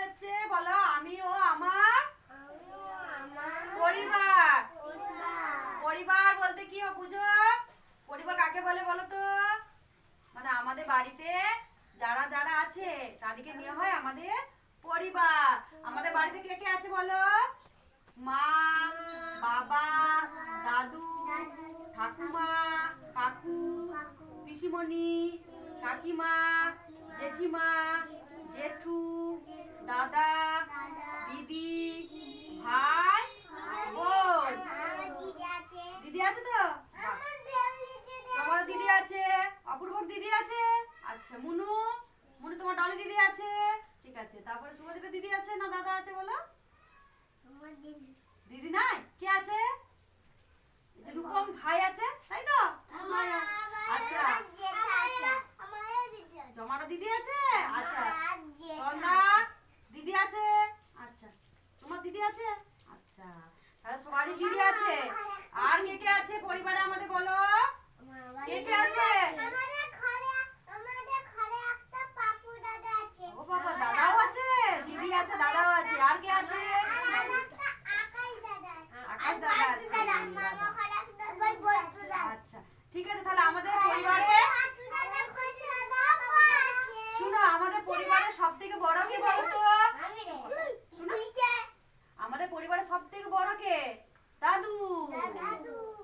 হচ্ছে বলো আমি ও আমার পরিবার। পরিবার বলতে কি বুঝো? পরিবার কাকে বলে বলো তো? মানে আমাদের বাড়িতে যারা যারা আছে তাদেরকে নিয়ে হয় আমাদের পরিবার। আমাদের বাড়িতে কে কে আছে বলো? মা, বাবা, দাদু, ঠাকুমা, কাকু, পিসিমণি, কাকিমা, জেঠিমা, জেঠু, দাদা, দিদি, ভাই, বোন। দিদি আছে তো? তোমার দিদি আছে, অপূর্বর দিদি আছে। আচ্ছা, মুনু মুনু তোমার ডলি দিদি আছে। ঠিক আছে, তারপরে শুভদীপের দিদি আছে না দাদা আছে বলো? দিদি নাই, কে আছে? রূপম ভাই আছে, তাই তো? আচ্ছা, তোমারও দিদি আছে। আচ্ছা, সন্ধ্যা দিদি আছে। আচ্ছা, তোমার দিদি আছে। আচ্ছা, তাহলে সবারই দিদি আছে। আর কে কে আছে পরিবারে আমাদের বলো? কে কে আছে? ও বাবা, দাদাও আছে, দিদি আছে, দাদাও আছে। আর কে আছে? আকাশ দাদা আছে। আচ্ছা, ঠিক আছে, তাহলে আমাদের পরিবারে শুনো, আমাদের পরিবারের সব থেকে বড় কে বলো তো? শুনো, আমাদের পরিবারের সব থেকে বড় কে? দাদু।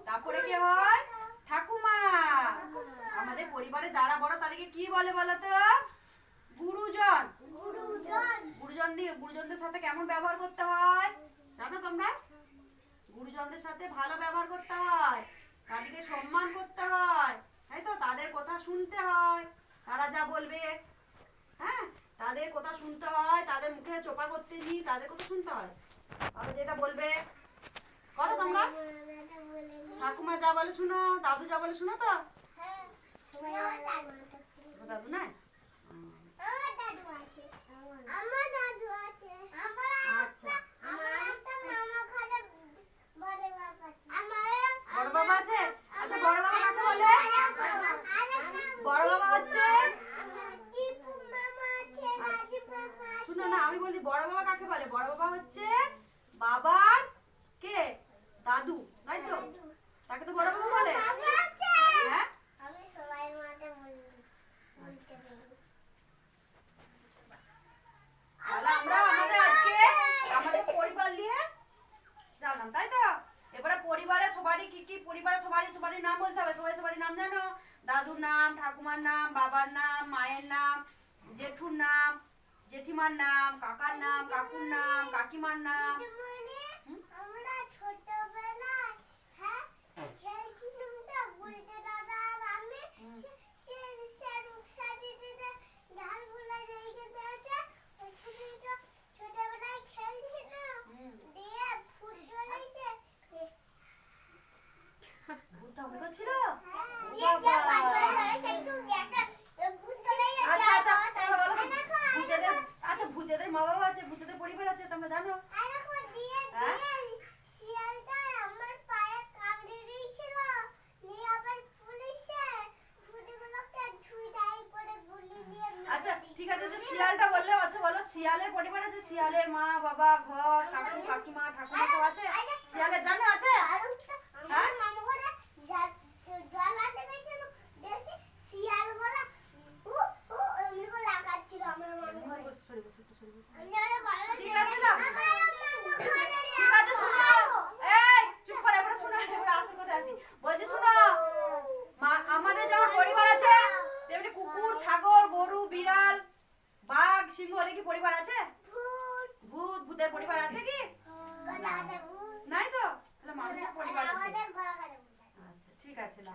তারপরে কে হয়? ঠাকুমা। আমাদের পরিবারে যারা বড় তাদেরকে কি বলে বলো তো? গুরুজন। গুরুজনদের সাথে কেমন ব্যবহার করতে হয় জানো তোমরা? গুরুজনদের সাথে ভালো ব্যবহার করতে হয়, তাদেরকে সম্মান করতে হয়, তাই তো? তাদের কথা শুনতে হয়, তারা যা বলবে, হ্যাঁ, তাদের কথা শুনতে হয়, তাদের মুখে চোপা করতে নি, তাদের কথা শুনতে হয়। আর যেটা বলবে করো তোমরা। ঠাকুমা যা বলে শুনো, দাদু যা বলে শুনো তো? দাদু নাই? আচ্ছা, বড় বাবা আছে। আচ্ছা, বড় বাবা কাকে বলে? বড় বাবা হচ্ছে, শুনো না, আমি বলি বড় বাবা কাকে বলে? বড় বাবা হচ্ছে বাবার কে? দাদু, তাই তো? তাকে তো বড় বাবা বলে। হ্যাঁ, তাহলে আমরা আমাদের আজকে আমাদের পরিবার নিয়ে জানলাম, তাই তো? এবারে পরিবারে সবারই কি কি, পরিবারে সবারই নাম বলতে হবে। সবাই সবারই নাম জানো? দাদুর নাম, ঠাকুমার নাম, বাবার নাম, মায়ের নাম, জেঠুর নাম, জেঠিমার নাম, কাকার নাম, কাকুর নাম, কাকিমার নাম। ছিল। আচ্ছা, ভূতেদের মা বাবা আছে, ভূতেদের পরিবার আছে, তোমরা জানো? আচ্ছা, ঠিক আছে, শিয়ালটা বললে। আচ্ছা বলো, শিয়ালের পরিবার আছে? শিয়ালের মা বাবা, ঘর, কাকু কাকিমা, ঠাকুমা সব আছে? শিয়ালের জানো আছে? হ্যাঁ, ঠিক আছে না? ঠিক আছে, শুনো, এই চুপ করে, এবারে শুনো, এবারে আসল কথা আসি। বলছি শুনো, আমাদের যেমন পরিবার আছে তেমনি কুকুর, ছাগল, গরু, বিড়াল, বাঘ, সিংহ, ওদের কি পরিবার আছে? ভূতের পরিবার আছে কি? নাই তো? তাহলে মানুষের পরিবার আছে। আচ্ছা, ঠিক আছে না।